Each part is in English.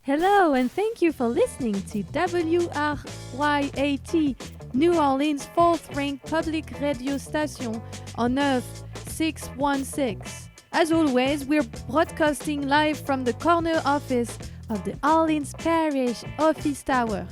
Hello, and thank you for listening to WRYAT, New Orleans' fourth-ranked public radio station on Earth 616. As always, we're broadcasting live from the corner office of the Orleans Parish Office Tower.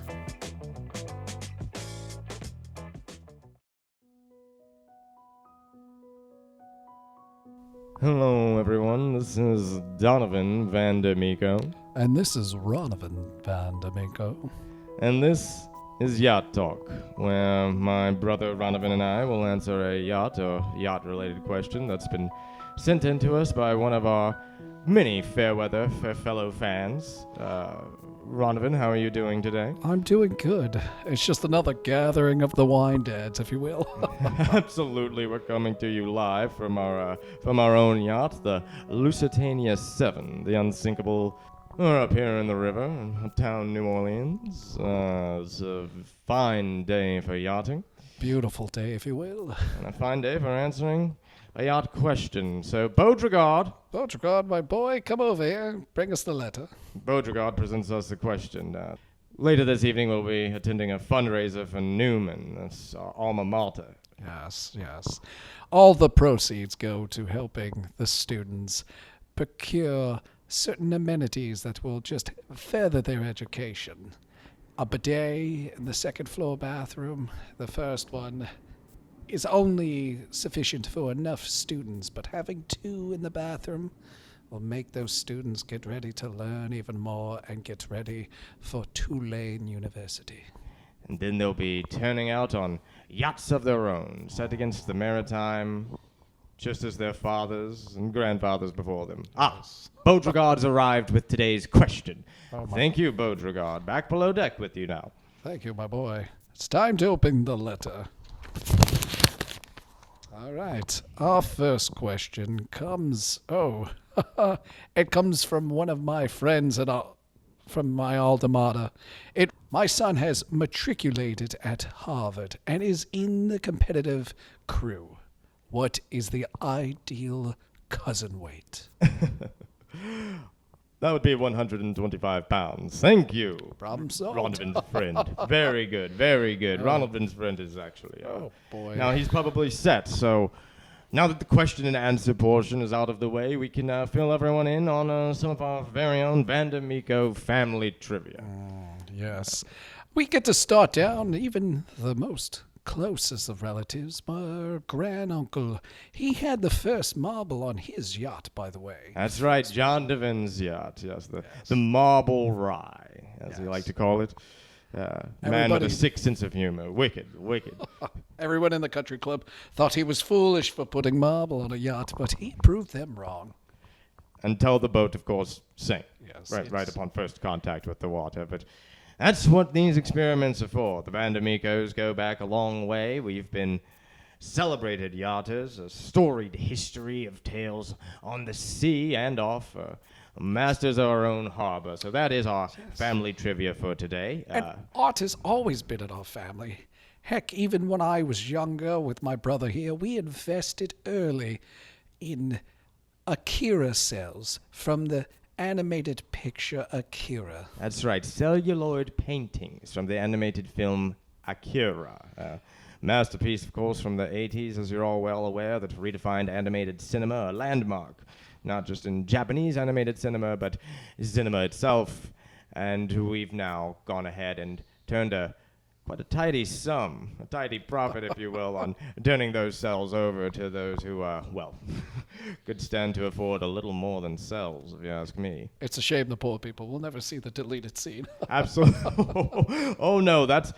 Hello, everyone. This is Donovan Van D'Amico. And this is Ronovan Van D'Amico. And this is Yacht Talk, where my brother Ronovan and I will answer a yacht or yacht-related question that's been sent in to us by one of our many fair-weather fellow fans. Ronovan, how are you doing today? I'm doing good. It's just another gathering of the wine dads, if you will. Absolutely, we're coming to you live from our own yacht, the Lusitania 7, the unsinkable. We're up here in the river, in uptown New Orleans. It's a fine day for yachting. Beautiful day, if you will. And a fine day for answering a yacht question. So, Beauregard. Beauregard, my boy, come over here. Bring us the letter. Beauregard presents us the question. Later this evening, we'll be attending a fundraiser for Newman. That's our alma mater. Yes. All the proceeds go to helping the students procure certain amenities that will just further their education. A bidet in the second-floor bathroom. The first one is only sufficient for enough students, but having two in the bathroom will make those students get ready to learn even more and get ready for Tulane University. And then they'll be turning out on yachts of their own, set against the maritime, just as their fathers and grandfathers before them. Beauregard's arrived with today's question. Thank you, Beauregard. Back below deck with you now. Thank you, my boy. It's time to open the letter. All right. Our first question comes... it comes from one of my friends from my alma mater. My son has matriculated at Harvard and is in the competitive crew. What is the ideal cousin weight? That would be 125 pounds. Thank you. Problem solved. Ronovan's friend. Very good, very good. Ronovan's friend is actually... oh, boy. Now, he's probably set, so now that the question and answer portion is out of the way, we can fill everyone in on some of our very own Van D'Amico family trivia. Yes. We get to start down even the most closest of relatives, my granduncle. He had the first marble on his yacht, by the way. That's right, John Devin's yacht. Yes, the Marble Rye, as we like to call it. Man with a sick sense of humor. Wicked. Everyone in the country club thought he was foolish for putting marble on a yacht, but he proved them wrong. Until the boat, of course, sank. Yes, right upon first contact with the water. But that's what these experiments are for. The Van D'Amicos go back a long way. We've been celebrated yachters, a storied history of tales on the sea and off, masters of our own harbor. So that is our family trivia for today. And art has always been in our family. Heck, even when I was younger with my brother here, we invested early in Akira cells from the animated picture Akira. That's right, celluloid paintings from the animated film Akira. Masterpiece, of course, from the 80s, as you're all well aware, that redefined animated cinema, a landmark, not just in Japanese animated cinema, but cinema itself. And we've now gone ahead and turned quite a tidy sum, a tidy profit, if you will, on turning those cells over to those who, could stand to afford a little more than cells, if you ask me. It's a shame the poor people will never see the deleted scene. Absolutely. Oh, no, that's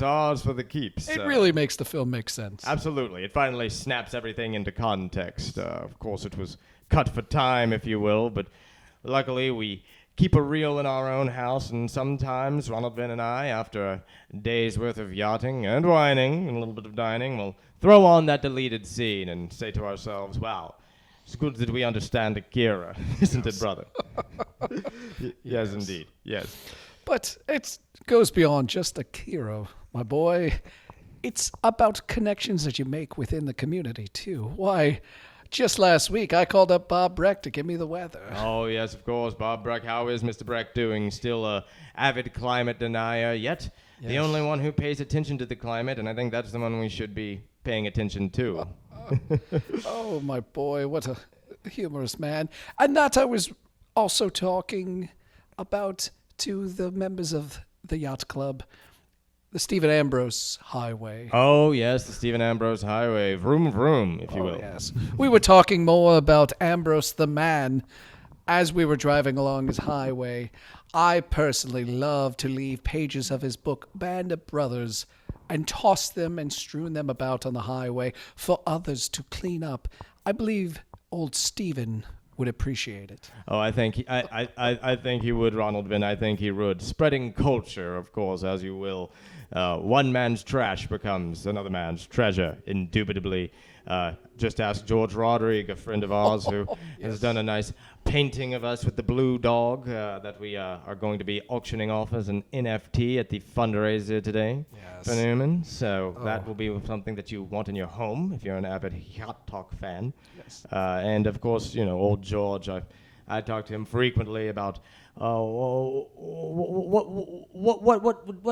ours for the keeps. It really makes the film make sense. Absolutely. It finally snaps everything into context. Of course, it was cut for time, if you will, but luckily we keep a reel in our own house, and sometimes Ronovan and I, after a day's worth of yachting and whining and a little bit of dining, will throw on that deleted scene and say to ourselves, wow, it's good that we understand Akira, isn't it, brother? Yes, indeed. Yes. But it goes beyond just Akira, my boy. It's about connections that you make within the community, too. Why, Just last week, I called up Bob Breck to give me the weather. Oh, yes, of course. Bob Breck. How is Mr. Breck doing? Still a avid climate denier, yet the only one who pays attention to the climate, and I think that's the one we should be paying attention to. Oh, my boy, what a humorous man. And that I was also talking about to the members of the yacht club, the Stephen Ambrose Highway. Oh, yes, the Stephen Ambrose Highway. Vroom, vroom, if you will. Yes. We were talking more about Ambrose the man as we were driving along his highway. I personally love to leave pages of his book, Band of Brothers, and toss them and strewn them about on the highway for others to clean up. I believe old Stephen would appreciate it. Oh, I think he would, Ronald Vin. I think he would. Spreading culture, of course, as you will. One man's trash becomes another man's treasure, indubitably. Just ask George Roderick, a friend of ours, who has done a nice painting of us with the blue dog that we are going to be auctioning off as an NFT at the fundraiser today for Newman. So that will be something that you want in your home if you're an avid Yacht Talk fan. Yes. And, of course, you know, old George, I talk to him frequently about what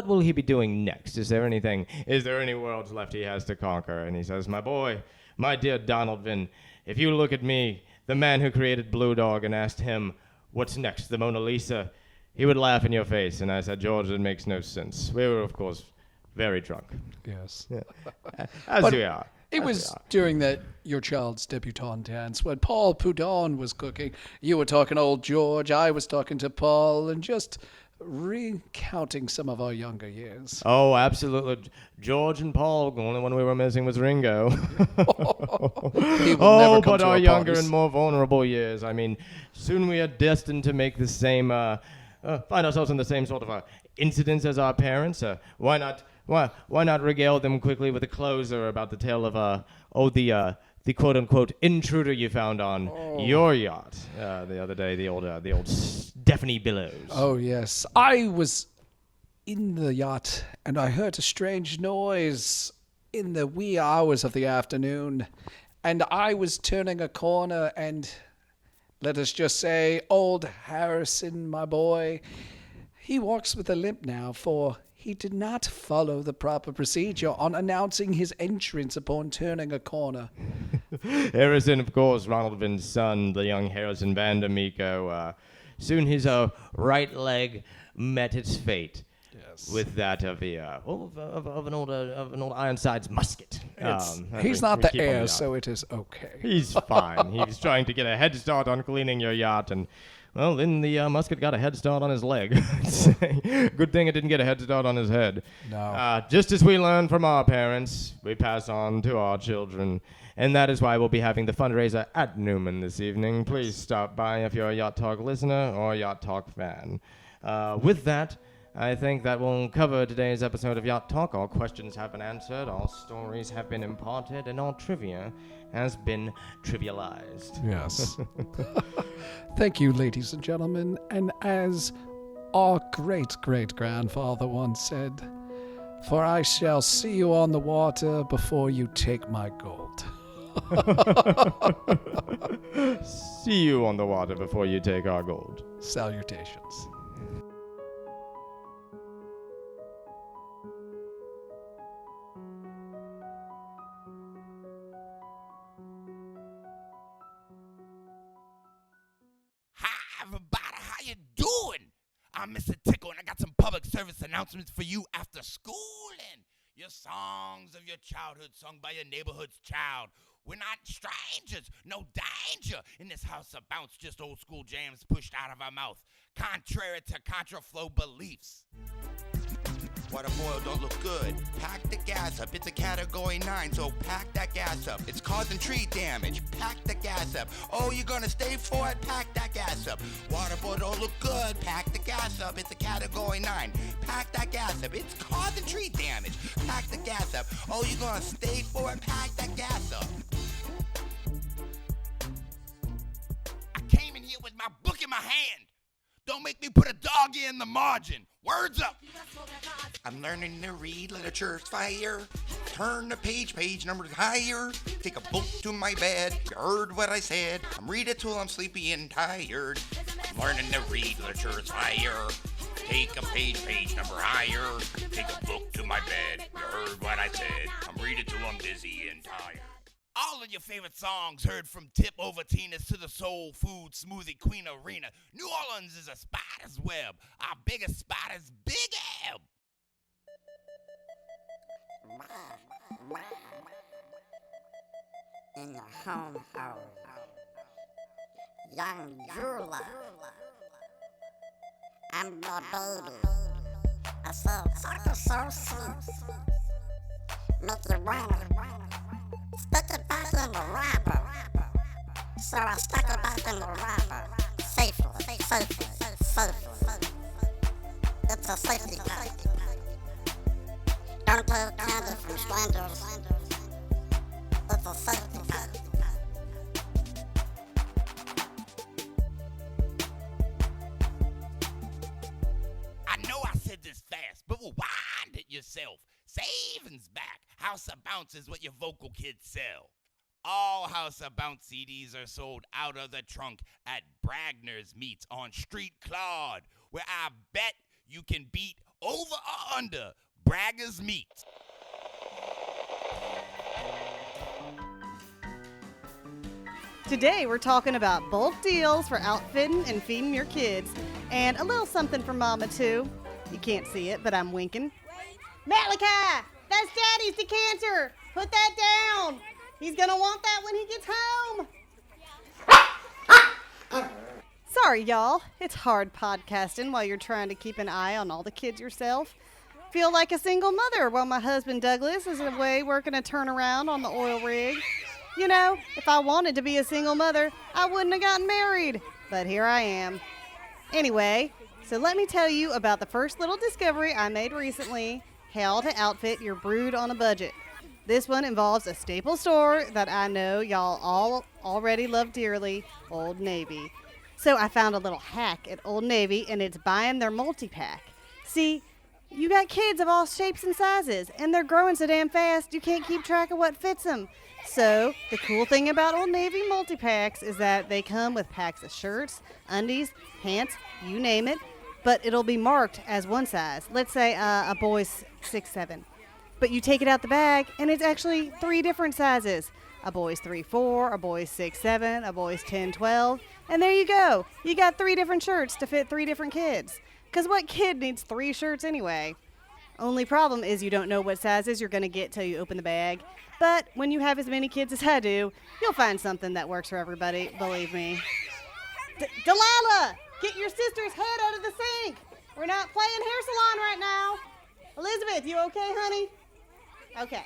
will he be doing next? Is there any worlds left he has to conquer? And he says, my boy, my dear Donald Vin, if you look at me, the man who created Blue Dog, and asked him, what's next, the Mona Lisa, he would laugh in your face. And I said, George, it makes no sense. We were, of course, very drunk. Yes. Yeah. As we are. It was during that Your Child's Debutante dance when Paul Poudon was cooking. You were talking to old George, I was talking to Paul, and just recounting some of our younger years. Oh, absolutely. George and Paul, the only one we were missing was Ringo. But our younger and more vulnerable years. I mean, soon we are destined to make the same, find ourselves in the same sort of incidents as our parents. Why not regale them quickly with a closer about the tale of the quote-unquote intruder you found on your yacht the other day, the old Stephanie Billows. Oh, yes. I was in the yacht, and I heard a strange noise in the wee hours of the afternoon, and I was turning a corner, and let us just say, old Harrison, my boy, he walks with a limp now, for he did not follow the proper procedure on announcing his entrance upon turning a corner. Harrison, of course, Ronald Vin's son, the young Harrison Van der Miko. Soon his right leg met its fate. Yes. With that of an old Ironsides musket. He's not the heir, so it is okay. He's fine. He's trying to get a head start on cleaning your yacht, and well, then the musket got a head start on his leg. Good thing it didn't get a head start on his head. No. Just as we learned from our parents, we pass on to our children. And that is why we'll be having the fundraiser at Newman this evening. Please stop by if you're a Yacht Talk listener or a Yacht Talk fan. With that, I think that will cover today's episode of Yacht Talk. All questions have been answered, all stories have been imparted, and all trivia has been trivialized. Yes. Thank you, ladies and gentlemen. And as our great-great-grandfather once said, for I shall see you on the water before you take my gold. See you on the water before you take our gold. Salutations. Hi, everybody. How you doing? I'm Mr. Tickle, and I got some public service announcements for you after school. And your songs of your childhood sung by your neighborhood's child. We're not strangers, no danger. In this house of bounce, just old school jams pushed out of our mouth, contrary to contraflow beliefs. Water boil don't look good. Pack the gas up. It's a category 9, so pack that gas up. It's causing tree damage. Pack the gas up. Oh, you're gonna stay for it? Pack that gas up. Water boil don't look good. Pack the gas up. It's a category 9. Pack that gas up. It's causing tree damage. Pack the gas up. Oh, you're gonna stay for it? Pack that gas up. I came in here with my book in my hand. Don't make me put a doggy in the margin. Words up. I'm learning to read literature, it's fire. Turn the page number higher. Take a book to my bed. You heard what I said. I'm read it till I'm sleepy and tired. I'm learning to read literature, it's fire. Take a page number higher. Take a book to my bed. You heard what I said. I'm read it till I'm dizzy and tired. All of your favorite songs heard from Tip Over Tina's to the Soul Food Smoothie Queen Arena. New Orleans is a spider's web. Our biggest spot is Big Eb. In your home, young Jula. I'm the baby. I said, sucker so sweet. Make you wanna stick it back in the wrapper. So I stuck it back in the wrapper. Safely. It's a safety pack. Don't take candy from strangers. It's a safety pack. I know I said this fast, but rewind it yourself. Savings back. House of Bounce is what your vocal kids sell. All House of Bounce CDs are sold out of the trunk at Bragner's Meats on Street Claude, where I bet you can beat over or under Bragger's Meats. Today we're talking about bulk deals for outfitting and feeding your kids, and a little something for Mama too. You can't see it, but I'm winking. Malachi, that's Daddy's decanter. Put that down. He's gonna want that when he gets home. Sorry, y'all. It's hard podcasting while you're trying to keep an eye on all the kids yourself. Feel like a single mother while my husband Douglas is away working a turnaround on the oil rig. You know, if I wanted to be a single mother, I wouldn't have gotten married. But here I am. Anyway, so let me tell you about the first little discovery I made recently, how to outfit your brood on a budget. This one involves a staple store that I know y'all all already love dearly, Old Navy. So I found a little hack at Old Navy, and it's buying their multi-pack. See, you got kids of all shapes and sizes, and they're growing so damn fast you can't keep track of what fits them. So the cool thing about Old Navy multi-packs is that they come with packs of shirts, undies, pants, you name it, but it'll be marked as one size. Let's say a boy's 6'7". But you take it out the bag, and it's actually 3 different sizes. A boy's 3'4", a boy's 6'7", a boy's 10'12", and there you go. You got 3 different shirts to fit 3 different kids. Because what kid needs 3 shirts anyway? Only problem is you don't know what sizes you're going to get till you open the bag. But when you have as many kids as I do, you'll find something that works for everybody, believe me. Delilah, get your sister's head out of the sink. We're not playing hair salon right now. Elizabeth, you okay, honey? Okay.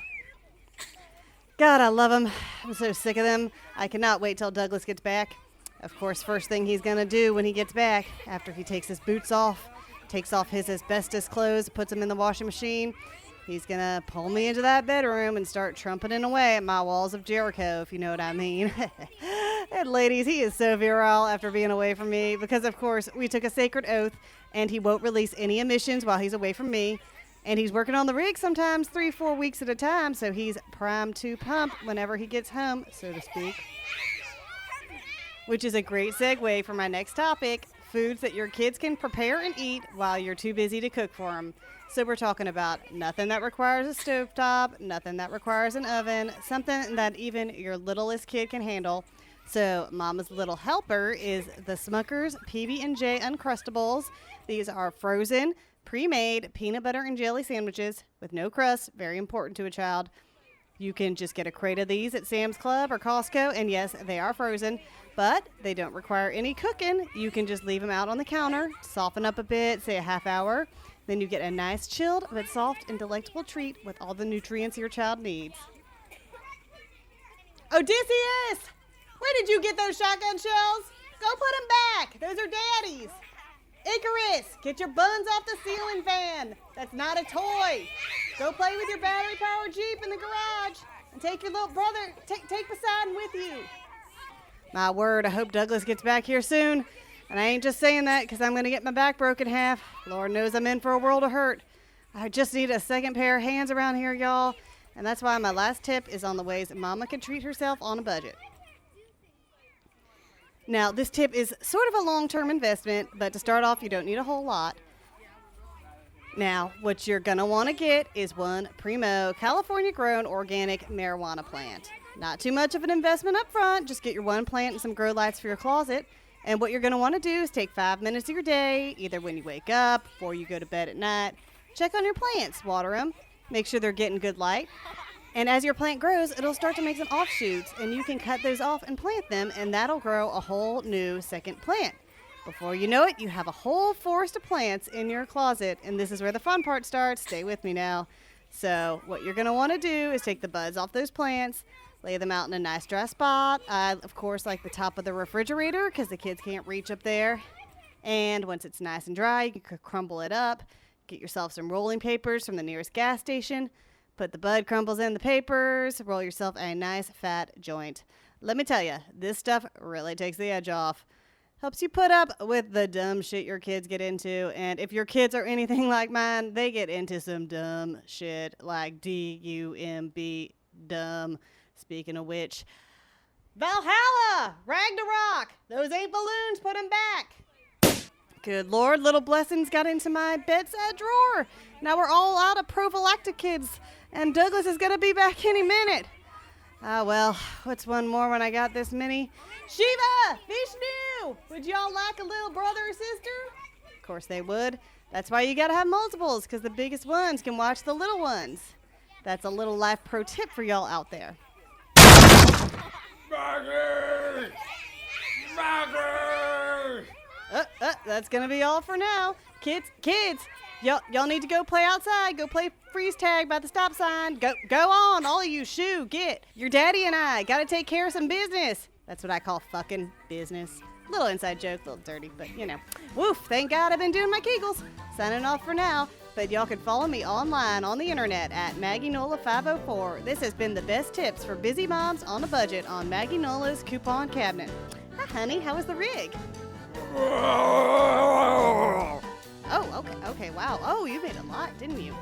God, I love them. I'm so sick of them. I cannot wait till Douglas gets back. Of course, first thing he's going to do when he gets back, after he takes his boots off, takes off his asbestos clothes, puts them in the washing machine, he's going to pull me into that bedroom and start trumpeting away at my walls of Jericho, if you know what I mean. And ladies, he is so virile after being away from me because, of course, we took a sacred oath, and he won't release any emissions while he's away from me. And he's working on the rig sometimes 3-4 weeks at a time, so he's primed to pump whenever he gets home, so to speak. Which is a great segue for my next topic, foods that your kids can prepare and eat while you're too busy to cook for them. So we're talking about nothing that requires a stovetop, nothing that requires an oven, something that even your littlest kid can handle. So Mama's Little Helper is the Smucker's PB&J Uncrustables. These are frozen, pre-made peanut butter and jelly sandwiches with no crust, very important to a child. You can just get a crate of these at Sam's Club or Costco, and yes, they are frozen, but they don't require any cooking. You can just leave them out on the counter, soften up a bit, say a half hour, then you get a nice chilled but soft and delectable treat with all the nutrients your child needs. Odysseus! Where did you get those shotgun shells? Go put them back. Those are Daddy's. Icarus, get your buns off the ceiling fan. That's not a toy. Go play with your battery-powered Jeep in the garage and take your little brother, take Poseidon with you. My word, I hope Douglas gets back here soon. And I ain't just saying that because I'm going to get my back broken half. Lord knows I'm in for a world of hurt. I just need a second pair of hands around here, y'all. And that's why my last tip is on the ways Mama can treat herself on a budget. Now, this tip is sort of a long-term investment, but to start off, you don't need a whole lot. Now, what you're going to want to get is one Primo California-grown organic marijuana plant. Not too much of an investment up front. Just get your one plant and some grow lights for your closet. And what you're going to want to do is take 5 minutes of your day, either when you wake up, before you go to bed at night. Check on your plants, water them, make sure they're getting good light. And as your plant grows, it'll start to make some offshoots, and you can cut those off and plant them, and that'll grow a whole new second plant. Before you know it, you have a whole forest of plants in your closet, and this is where the fun part starts. Stay with me now. So what you're going to want to do is take the buds off those plants, lay them out in a nice dry spot. I, of course, like the top of the refrigerator because the kids can't reach up there. And once it's nice and dry, you can crumble it up. Get yourself some rolling papers from the nearest gas station. Put the bud crumbles in the papers. Roll yourself a nice fat joint. Let me tell you, this stuff really takes the edge off. Helps you put up with the dumb shit your kids get into. And if your kids are anything like mine, they get into some dumb shit like D-U-M-B, dumb. Speaking of which, Valhalla! Ragnarok! Those ain't balloons, put them back! Good Lord, little blessings got into my bedside drawer. Now we're all out of prophylactic kids, and Douglas is gonna be back any minute. Ah, well, what's one more when I got this many? Shiva! Vishnu! Would y'all like a little brother or sister? Of course they would. That's why you gotta have multiples, because the biggest ones can watch the little ones. That's a little life pro tip for y'all out there. Maggie! Maggie! That's gonna be all for now. Kids, y'all need to go play outside. Go play freeze tag by the stop sign. Go on, all of you, shoo, get. Your daddy and I gotta take care of some business. That's what I call fucking business. Little inside joke, a little dirty, but you know. Woof, thank God I've been doing my Kegels. Signing off for now, but y'all can follow me online on the internet at MaggieNola504. This has been the best tips for busy moms on a budget on Maggie Nola's coupon cabinet. Hi, honey, how was the rig? Oh, okay, wow. Oh, you made a lot, didn't you?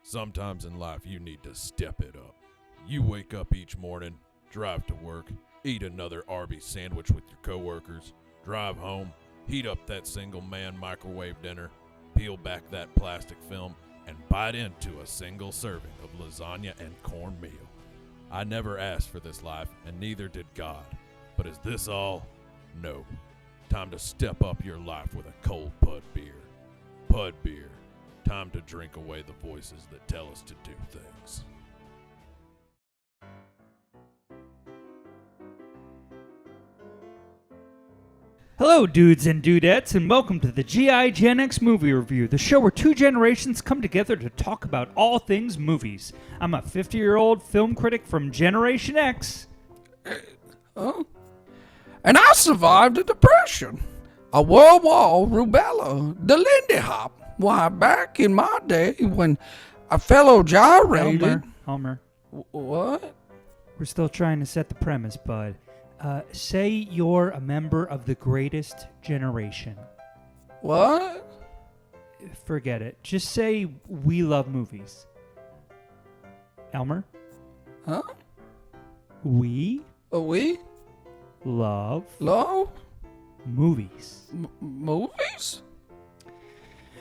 Sometimes in life you need to step it up. You wake up each morning, drive to work, eat another Arby's sandwich with your coworkers, drive home, heat up that single-man microwave dinner, peel back that plastic film, and bite into a single serving of lasagna and cornmeal. I never asked for this life, and neither did God. But is this all? No. Time to step up your life with a cold Pud beer. Pud beer. Time to drink away the voices that tell us to do things. Hello, dudes and dudettes, and welcome to the GI Gen X Movie Review, the show where two generations come together to talk about all things movies. I'm a 50-year-old film critic from Generation X. And I survived a depression, a World War, rubella, the Lindy Hop. Why, back in my day when a fellow gyrated... Homer. What? We're still trying to set the premise, bud. Say you're a member of the greatest generation. What? Forget it. Just say we love movies. Elmer? Huh? We We? love Love? movies. Movies?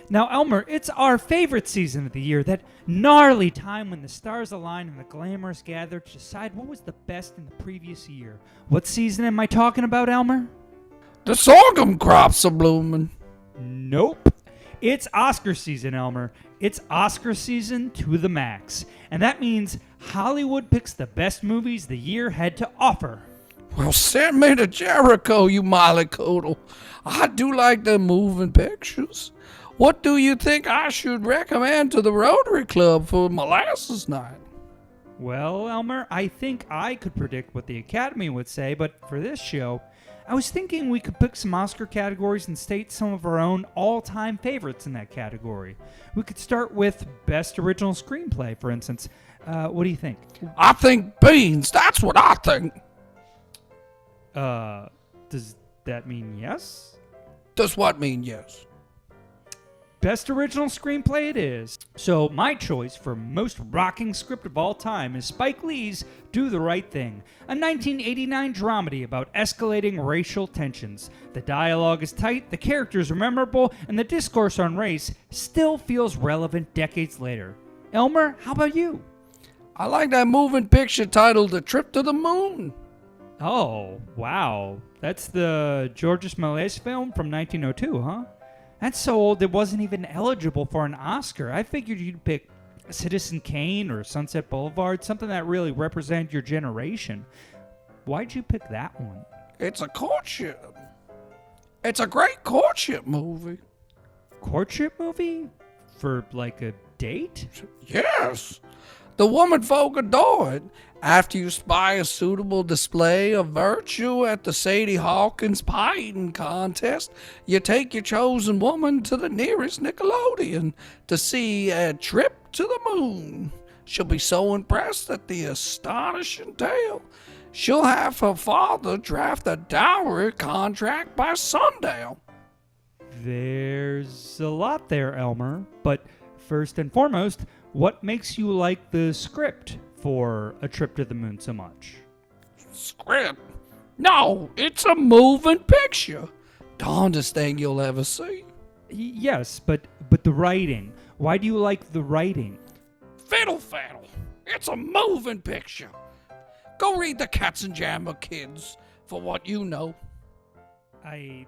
Now, Elmer, it's our favorite season of the year, that gnarly time when the stars align and the glamours gather to decide what was the best in the previous year. What season am I talking about, Elmer? The sorghum crops are blooming. Nope. It's Oscar season, Elmer. It's Oscar season to the max. And that means Hollywood picks the best movies the year had to offer. Well, send me to Jericho, you mollycoddle. I do like the moving pictures. What do you think I should recommend to the Rotary Club for Molasses Night? Well, Elmer, I think I could predict what the Academy would say, but for this show, I was thinking we could pick some Oscar categories and state some of our own all-time favorites in that category. We could start with Best Original Screenplay, for instance. What do you think? I think beans. That's what I think. Does that mean yes? Does what mean yes? Best original screenplay it is. So my choice for most rocking script of all time is Spike Lee's Do the Right Thing, a 1989 dramedy about escalating racial tensions. The dialogue is tight, the characters are memorable, and the discourse on race still feels relevant decades later. Elmer, how about you? I like that moving picture titled The Trip to the Moon. Oh, wow. That's the Georges Méliès film from 1902, huh? That's so old it wasn't even eligible for an Oscar. I figured you'd pick Citizen Kane or Sunset Boulevard, something that really represented your generation. Why'd you pick that one? It's a courtship. It's a great courtship movie. Courtship movie? For like a date? Yes. The woman folk adore it. After you spy a suitable display of virtue at the Sadie Hawkins pie eating contest, you take your chosen woman to the nearest Nickelodeon to see A Trip to the Moon. She'll be so impressed at the astonishing tale, she'll have her father draft a dowry contract by sundown. There's a lot there, Elmer. But first and foremost, what makes you like the script for A Trip to the Moon so much? Script? No, it's a moving picture. Darndest thing you'll ever see. Yes, but the writing. Why do you like the writing? Fiddle faddle. It's a moving picture. Go read the Katzenjammer Kids for what you know. I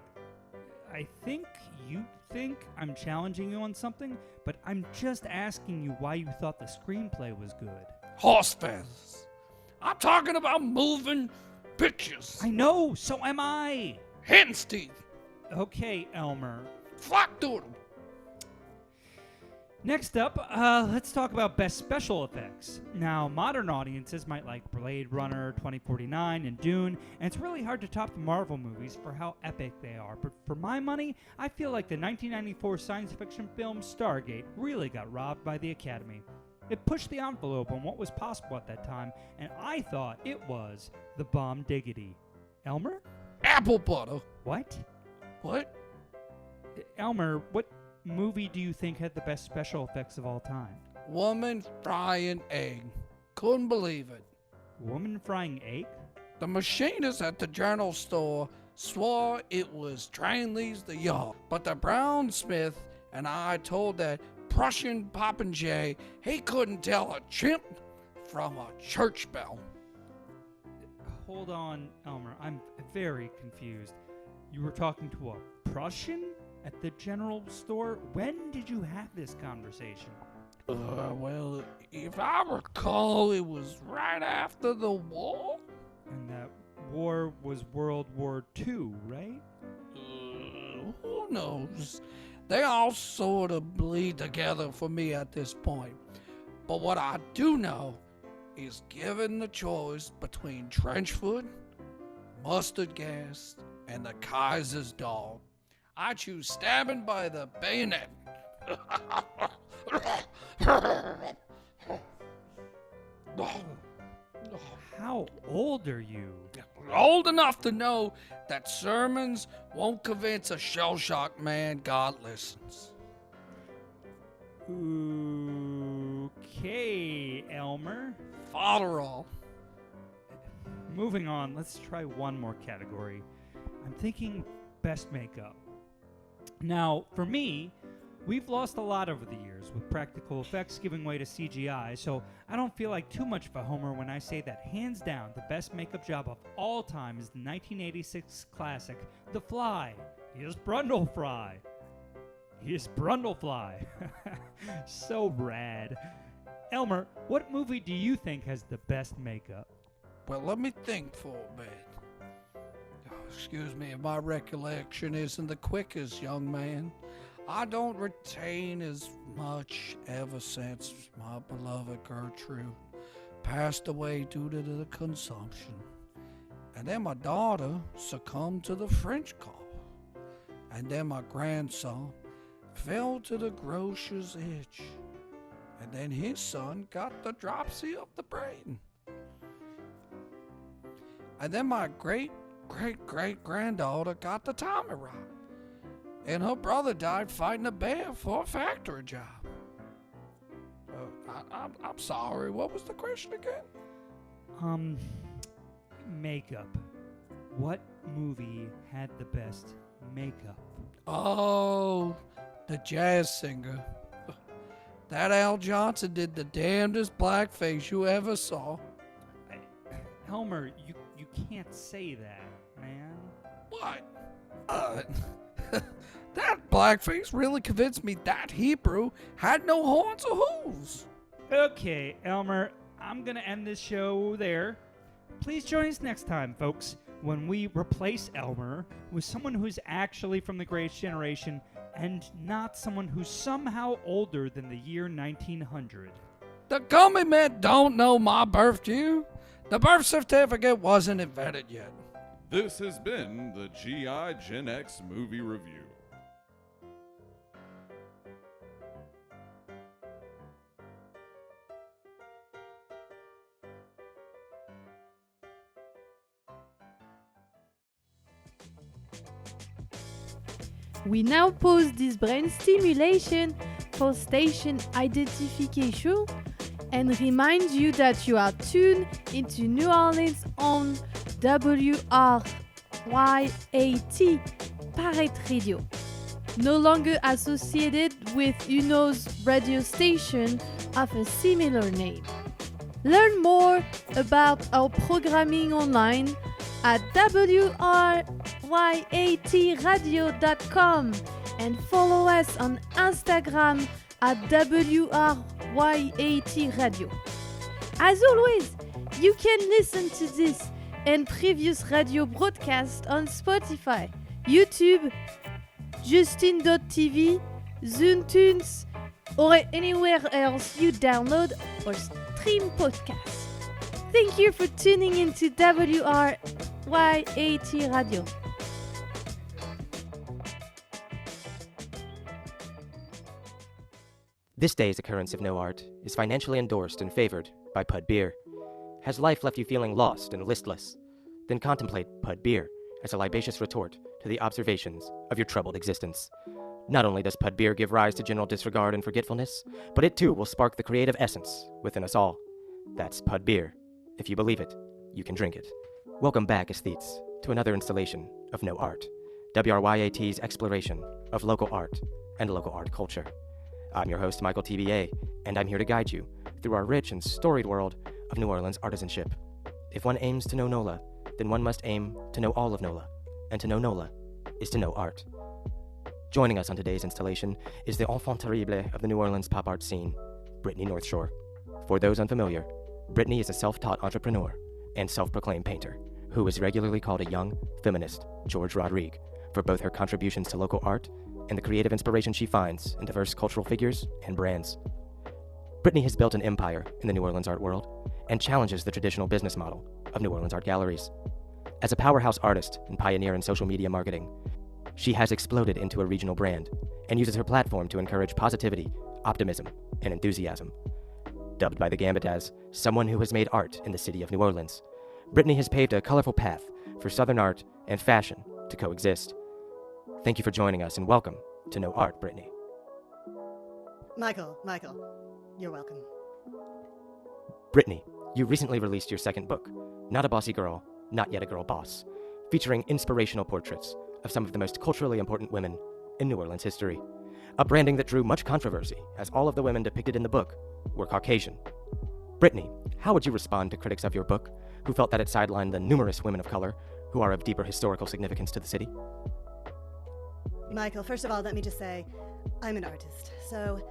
think you think I'm challenging you on something, but I'm just asking you why you thought the screenplay was good. Horse feathers. I'm talking about moving pictures. I know, so am I. Hen's teeth. Okay, Elmer. Flock doodle. Next up, let's talk about best special effects. Now, modern audiences might like Blade Runner 2049 and Dune, and it's really hard to top the Marvel movies for how epic they are. But for my money, I feel like the 1994 science fiction film Stargate really got robbed by the Academy. It pushed the envelope on what was possible at that time, and I thought it was the bomb diggity. Elmer? Apple butter. What? What? Elmer, what movie do you think had the best special effects of all time? Woman frying egg. Couldn't believe it. Woman frying egg? The machinist at the journal store swore it was Trainlee's the yacht, but the Brownsmith and I told that Prussian popinjay he couldn't tell a chimp from a church bell. Hold on, Elmer. I'm very confused. You were talking to a Prussian at the general store? When did you have this conversation? Well, if I recall, it was right after the war. And that war was World War II, right? Who knows? They all sort of bleed together for me at this point. But what I do know is given the choice between trench foot, mustard gas, and the Kaiser's dog, I choose stabbing by the bayonet. How old are you? Old enough to know that sermons won't convince a shell-shocked man God listens. Okay, Elmer. Fodderall. Moving on, let's try one more category. I'm thinking best makeup. Now, for me, we've lost a lot over the years, with practical effects giving way to CGI, so I don't feel like too much of a homer when I say that hands down the best makeup job of all time is the 1986 classic, The Fly. Here's Brundlefly. Here's Brundlefly. So rad. Elmer, what movie do you think has the best makeup? Well, let me think for a bit. Excuse me if my recollection isn't the quickest, young man. I don't retain as much ever since my beloved Gertrude passed away due to the consumption. And then my daughter succumbed to the French cough. And then my grandson fell to the grocer's itch. and then his son got the dropsy of the brain. And then my great-great-great-granddaughter got the Tommy Rot. And her brother died fighting a bear for a factory job. I'm sorry, what was the question again? Makeup. What movie had the best makeup? Oh, the jazz singer. That Al Johnson did the damnedest blackface you ever saw. Elmer, you can't say that, man. What? That blackface really convinced me that Hebrew had no horns or hooves. Okay, Elmer, I'm gonna end this show there. Please join us next time, folks, when we replace Elmer with someone who's actually from the Greatest Generation and not someone who's somehow older than the year 1900. The gummy men don't know my birth year. The birth certificate wasn't invented yet. This has been the GI Gen X Movie Review. We now pause this brain stimulation for station identification and remind you that you are tuned into New Orleans on WRYAT Pirate Radio, no longer associated with UNO's radio station of a similar name. Learn more about our programming online at WRYATradio.com and follow us on Instagram at WRYAT Radio. As always, you can listen to this and previous radio broadcasts on Spotify, YouTube, Justin.tv, ZoomTunes, or anywhere else you download or stream podcasts. Thank you for tuning in to WRYAT Radio. This day's occurrence of No Art is financially endorsed and favored by Pud Beer. Has life left you feeling lost and listless? Then contemplate Pud Beer as a libacious retort to the observations of your troubled existence. Not only does Pud Beer give rise to general disregard and forgetfulness, but it too will spark the creative essence within us all. That's Pud Beer. If you believe it, you can drink it. Welcome back, aesthetes, to another installation of No Art, WRYAT's exploration of local art and local art culture. I'm your host, Michael TBA, and I'm here to guide you through our rich and storied world of New Orleans artisanship. If one aims to know NOLA, then one must aim to know all of NOLA, and to know NOLA is to know art. Joining us on today's installation is the enfant terrible of the New Orleans pop art scene, Brittany Northshore. For those unfamiliar, Brittany is a self-taught entrepreneur and self-proclaimed painter who is regularly called a young, feminist George Rodrigue for both her contributions to local art and the creative inspiration she finds in diverse cultural figures and brands. Brittany has built an empire in the New Orleans art world and challenges the traditional business model of New Orleans art galleries. As a powerhouse artist and pioneer in social media marketing, she has exploded into a regional brand and uses her platform to encourage positivity, optimism, and enthusiasm. Dubbed by the Gambit as someone who has made art in the city of New Orleans, Brittany has paved a colorful path for Southern art and fashion to coexist. Thank you for joining us and welcome to No Art, Brittany. Michael, you're welcome. Brittany, you recently released your second book, Not a Bossy Girl, Not Yet a Girl Boss, featuring inspirational portraits of some of the most culturally important women in New Orleans history. A branding that drew much controversy, as all of the women depicted in the book were Caucasian. Brittany, how would you respond to critics of your book who felt that it sidelined the numerous women of color who are of deeper historical significance to the city? Michael, first of all, let me just say, I'm an artist, so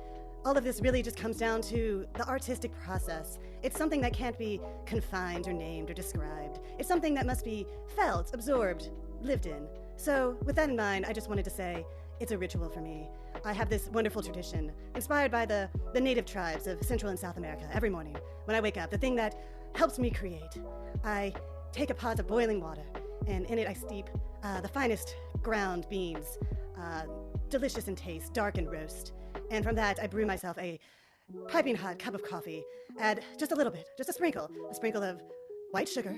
all of this really just comes down to the artistic process. It's something that can't be confined or named or described. It's something that must be felt, absorbed, lived in. So with that in mind, I just wanted to say, it's a ritual for me. I have this wonderful tradition, inspired by the native tribes of Central and South America. Every morning, when I wake up, the thing that helps me create, I take a pot of boiling water, and in it I steep the finest ground beans, delicious in taste, dark in roast. And from that, I brew myself a piping hot cup of coffee, add just a little bit, just a sprinkle of white sugar,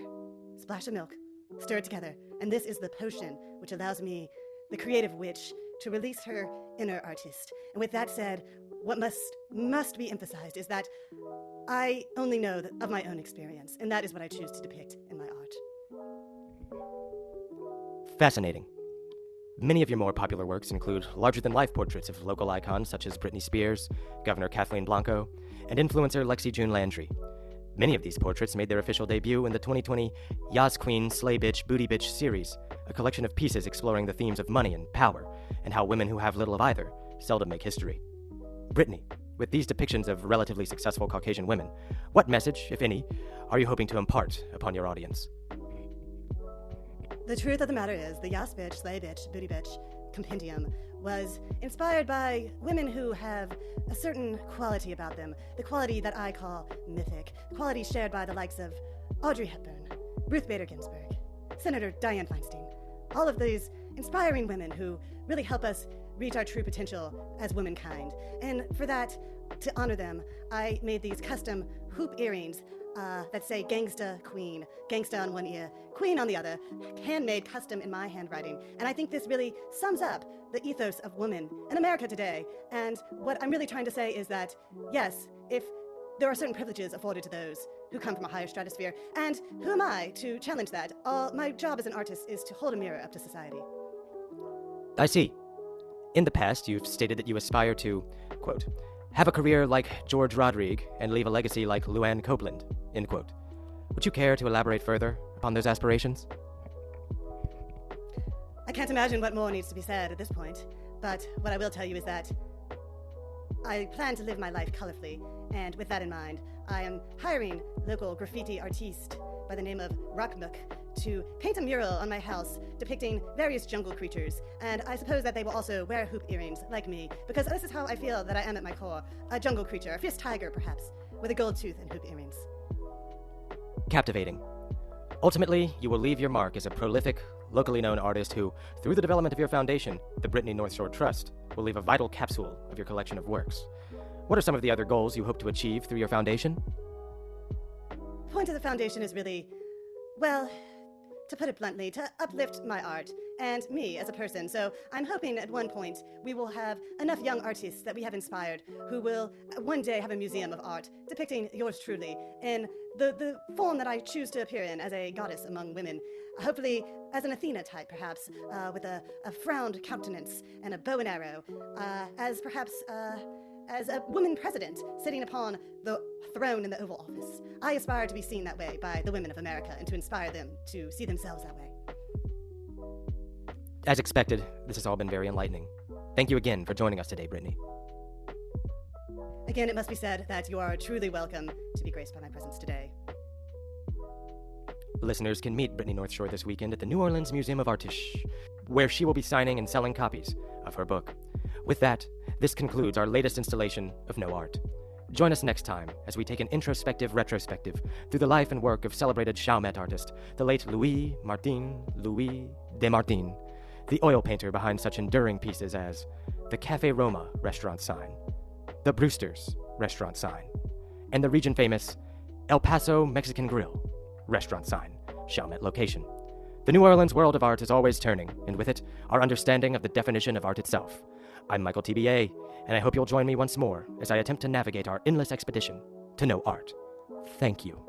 splash of milk, stir it together, and this is the potion which allows me, the creative witch, to release her inner artist. And with that said, what must be emphasized is that I only know of my own experience, and that is what I choose to depict in my art. Fascinating. Many of your more popular works include larger-than-life portraits of local icons such as Britney Spears, Governor Kathleen Blanco, and influencer Lexi June Landry. Many of these portraits made their official debut in the 2020 Yas Queen, Slay Bitch, Booty Bitch series, a collection of pieces exploring the themes of money and power, and how women who have little of either seldom make history. Britney, with these depictions of relatively successful Caucasian women, what message, if any, are you hoping to impart upon your audience? The truth of the matter is, the Yas Bitch, Slay Bitch, Booty Bitch compendium was inspired by women who have a certain quality about them, the quality that I call mythic, the quality shared by the likes of Audrey Hepburn, Ruth Bader Ginsburg, Senator Dianne Feinstein, all of these inspiring women who really help us reach our true potential as womankind. And for that, to honor them, I made these custom hoop earrings that say Gangsta Queen, Gangsta on one ear, Queen on the other, handmade, custom in my handwriting. And I think this really sums up the ethos of women in America today. And what I'm really trying to say is that, yes, if there are certain privileges afforded to those who come from a higher stratosphere, and who am I to challenge that? My job as an artist is to hold a mirror up to society. I see. In the past, you've stated that you aspire to, quote, have a career like George Rodrigue and leave a legacy like Luann Copeland, end quote. Would you care to elaborate further upon those aspirations? I can't imagine what more needs to be said at this point, but what I will tell you is that I plan to live my life colorfully, and with that in mind, I am hiring local graffiti artiste by the name of Rockmuk to paint a mural on my house depicting various jungle creatures, and I suppose that they will also wear hoop earrings like me, because this is how I feel that I am at my core, a jungle creature, a fierce tiger perhaps, with a gold tooth and hoop earrings. Captivating. Ultimately, you will leave your mark as a prolific, locally known artist who, through the development of your foundation, the Brittany North Shore Trust, will leave a vital capsule of your collection of works. What are some of the other goals you hope to achieve through your foundation? The point of the foundation is really, well, to put it bluntly, to uplift my art and me as a person. So I'm hoping at one point we will have enough young artists that we have inspired who will one day have a museum of art depicting yours truly in the form that I choose to appear in as a goddess among women. Hopefully as an Athena type, perhaps, with a frowned countenance and a bow and arrow, as perhaps as a woman president sitting upon the throne in the Oval Office. I aspire to be seen that way by the women of America and to inspire them to see themselves that way. As expected, this has all been very enlightening. Thank you again for joining us today, Brittany. Again, it must be said that you are truly welcome to be graced by my presence today. Listeners can meet Brittany North Shore this weekend at the New Orleans Museum of Artish, where she will be signing and selling copies of her book. With that, this concludes our latest installation of No Art. Join us next time as we take an introspective retrospective through the life and work of celebrated Chalmette artist, the late Louis Desmartins, the oil painter behind such enduring pieces as the Café Roma restaurant sign, the Brewster's restaurant sign, and the region-famous El Paso Mexican Grill restaurant sign, Chalmette location. The New Orleans world of art is always turning, and with it, our understanding of the definition of art itself. I'm Michael TBA, and I hope you'll join me once more as I attempt to navigate our endless expedition to know art. Thank you.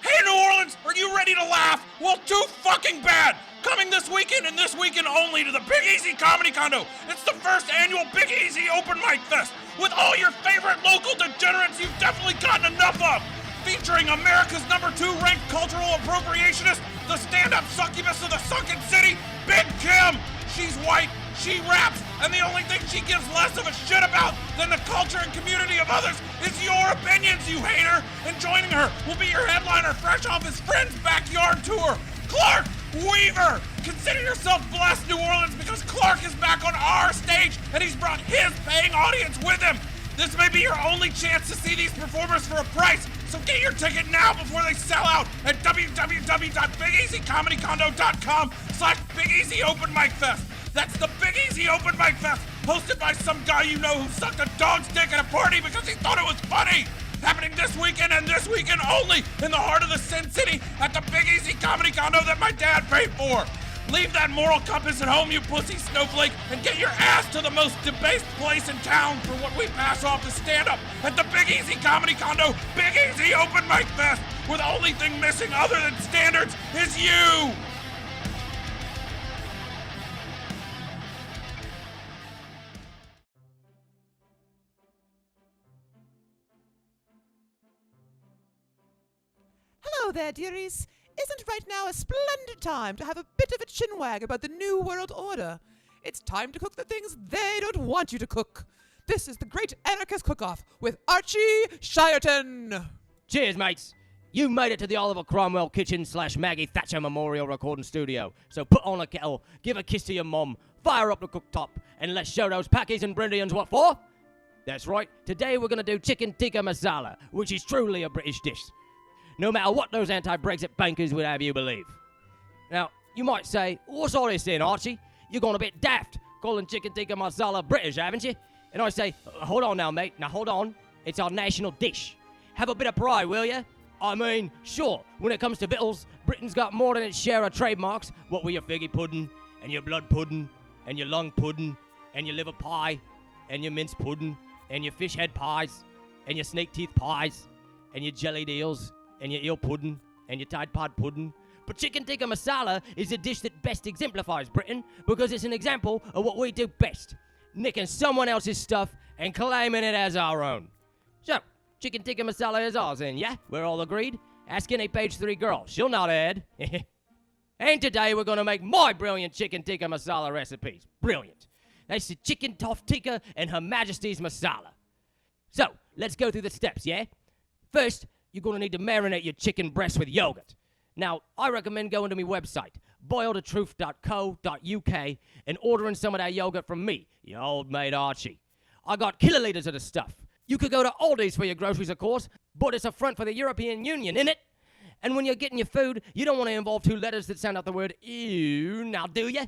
Hey, New Orleans, are you ready to laugh? Well, too fucking bad! Coming this weekend and this weekend only to the Big Easy Comedy Condo. It's the first annual Big Easy Open Mic Fest with all your favorite local degenerates you've definitely gotten enough of. Featuring America's #2 ranked cultural appropriationist, the stand-up succubus of the sunken city, Big Kim. She's white, she raps, and the only thing she gives less of a shit about than the culture and community of others is your opinions, you hater. And joining her will be your headliner fresh off his friend's backyard tour, Clark Weaver. Consider yourself blessed, New Orleans, because Clark is back on our stage and he's brought his paying audience with him. This may be your only chance to see these performers for a price, So get your ticket now before they sell out at www.BigEasyComedyCondo.com/Big Easy Open Mic Fest. That's the Big Easy Open Mic Fest, hosted by some guy you know who sucked a dog's dick at a party because he thought it was funny. Happening this weekend and this weekend only in the heart of the Sin City at the Big Easy Comedy Condo that my dad paid for. Leave that moral compass at home, you pussy snowflake, and get your ass to the most debased place in town for what we pass off as stand-up at the Big Easy Comedy Condo Big Easy Open Mic Fest, where the only thing missing other than standards is you! Hello there, dearies. Isn't right now a splendid time to have a bit of a chinwag about the New World Order? It's time to cook the things they don't want you to cook. This is the Great Anarchist Cook-Off with Archie Shireton. Cheers, mates. You made it to the Oliver Cromwell kitchen / Maggie Thatcher Memorial Recording Studio. So put on a kettle, give a kiss to your mom, fire up the cooktop, and let's show those Packies and Brindians what for. That's right, today we're going to do chicken tikka masala, which is truly a British dish. No matter what those anti-Brexit bankers would have you believe. Now, you might say, what's all this then, Archie? You've gone a bit daft, calling chicken tikka masala British, haven't you? And I say, hold on now, mate. Now, hold on. It's our national dish. Have a bit of pride, will you? I mean, sure, when it comes to victuals, Britain's got more than its share of trademarks. What with your figgy pudding, and your blood pudding, and your lung pudding, and your liver pie, and your mince pudding, and your fish head pies, and your snake teeth pies, and your jellied eels, and your eel pudding, and your Tide Pod pudding. But chicken tikka masala is a dish that best exemplifies Britain because it's an example of what we do best, nicking someone else's stuff and claiming it as our own. So, chicken tikka masala is ours then, yeah? We're all agreed? Ask any page 3 girl. She'll nod her head. And today we're going to make my brilliant chicken tikka masala recipes. Brilliant. That's the chicken toff tikka and Her Majesty's masala. So, let's go through the steps, yeah? First, you're going to need to marinate your chicken breast with yogurt. Now, I recommend going to my website, boilthetruth.co.uk, and ordering some of that yogurt from me, your old mate Archie. I got kiloliters of the stuff. You could go to Aldi's for your groceries, of course, but it's a front for the European Union, innit? And when you're getting your food, you don't want to involve 2 letters that sound like the word ew, now do you?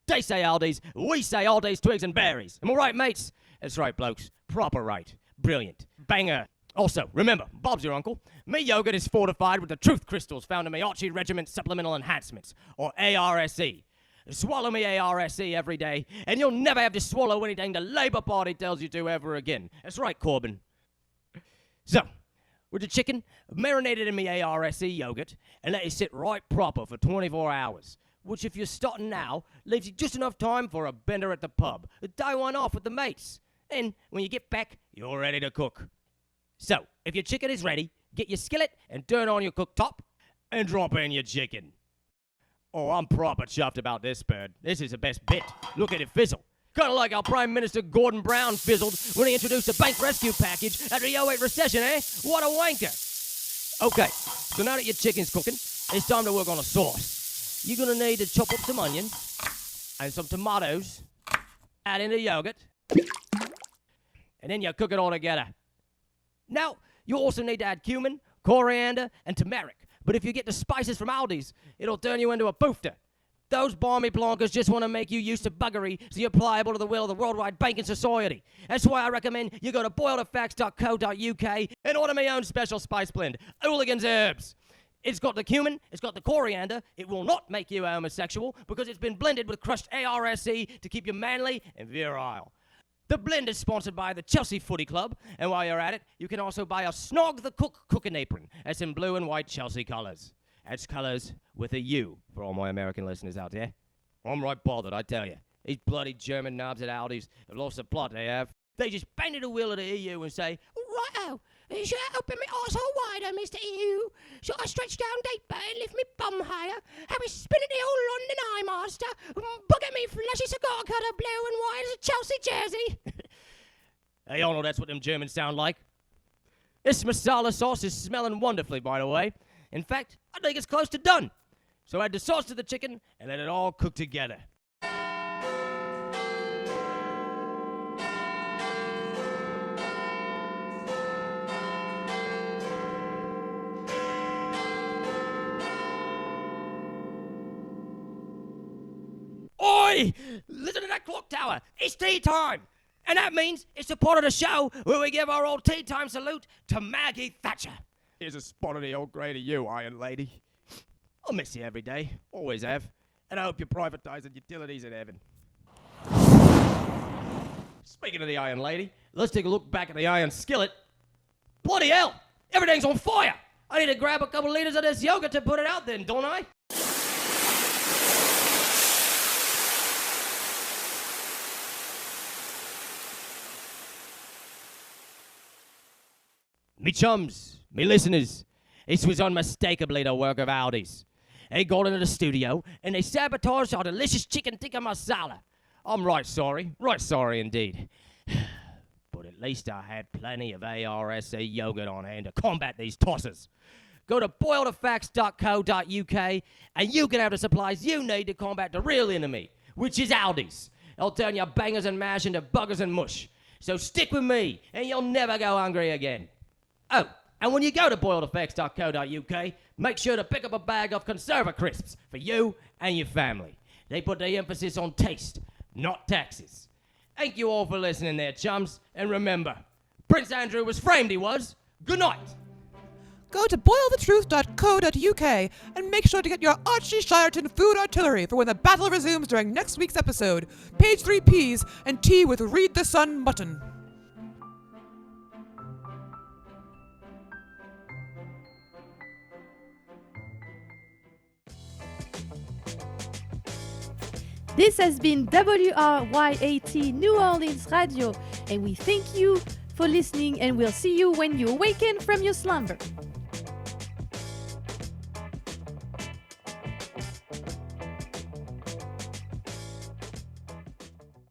They say Aldi's, we say Aldi's twigs and berries. Am I right, mates? That's right, blokes. Proper right. Brilliant. Banger. Also, remember, Bob's your uncle. Me yogurt is fortified with the truth crystals found in my Archie Regiment Supplemental Enhancements, or ARSE. Swallow me ARSE every day, and you'll never have to swallow anything the Labour Party tells you to ever again. That's right, Corbyn. So, with the chicken, marinate it in my ARSE yogurt, and let it sit right proper for 24 hours, which if you're starting now, leaves you just enough time for a bender at the pub, a day one off with the mates. And when you get back, you're ready to cook. So, if your chicken is ready, get your skillet and turn on your cooktop and drop in your chicken. Oh, I'm proper chuffed about this, bird. This is the best bit. Look at it fizzle. Kind of like our Prime Minister Gordon Brown fizzled when he introduced the bank rescue package after the 08 recession, eh? What a wanker. Okay, so now that your chicken's cooking, it's time to work on a sauce. You're going to need to chop up some onions and some tomatoes, add in the yogurt, and then you cook it all together. Now, you also need to add cumin, coriander, and turmeric. But if you get the spices from Aldi's, it'll turn you into a boofter. Those balmy blancas just want to make you used to buggery so you're pliable to the will of the worldwide banking society. That's why I recommend you go to boiledfacts.co.uk and order my own special spice blend, Hooligan's Herbs. It's got the cumin, it's got the coriander. It will not make you a homosexual because it's been blended with crushed ARSE to keep you manly and virile. The blend is sponsored by the Chelsea Footy Club, and while you're at it, you can also buy a Snog the Cook cooking apron. That's in blue and white Chelsea colours. That's colours with a U for all my American listeners out there. I'm right bothered, I tell you. These bloody German knobs at Aldi's have lost the plot they have. They just bang the wheel of the EU and say, "Righto, should I open my arsehole wider, Mr. EU? Should I stretch down deeper and lift me bum higher? Have we spin it the old London Eye Master? Bugger me flashy cigar cutter blue and white as a Chelsea jersey." Hey, y'all know that's what them Germans sound like. This masala sauce is smelling wonderfully, by the way. In fact, I think it's close to done. So add the sauce to the chicken and let it all cook together. Oi! Listen to that clock tower. It's tea time. And that means it's a part of the show where we give our old tea time salute to Maggie Thatcher. Here's a spot of the old grey to you, Iron Lady. I'll miss you every day. Always have. And I hope you're privatising utilities in heaven. Speaking of the Iron Lady, let's take a look back at the iron skillet. Bloody hell! Everything's on fire! I need to grab a couple litres of this yogurt to put it out then, don't I? Me chums, me listeners, this was unmistakably the work of Aldi's. They got into the studio and they sabotaged our delicious chicken tikka masala. I'm right sorry indeed. But at least I had plenty of ARSA yogurt on hand to combat these tossers. Go to boiledfacts.co.uk and you can have the supplies you need to combat the real enemy, which is Aldi's. They'll turn your bangers and mash into buggers and mush. So stick with me and you'll never go hungry again. Oh, and when you go to boiledfacts.co.uk, make sure to pick up a bag of Conserva crisps for you and your family. They put the emphasis on taste, not taxes. Thank you all for listening there, chums. And remember, Prince Andrew was framed, he was. Good night. Go to boilthetruth.co.uk and make sure to get your Archie Shireton food artillery for when the battle resumes during next week's episode. Page 3 peas and tea with Read the Sun mutton. This has been WRYAT New Orleans Radio, and we thank you for listening, and we'll see you when you awaken from your slumber.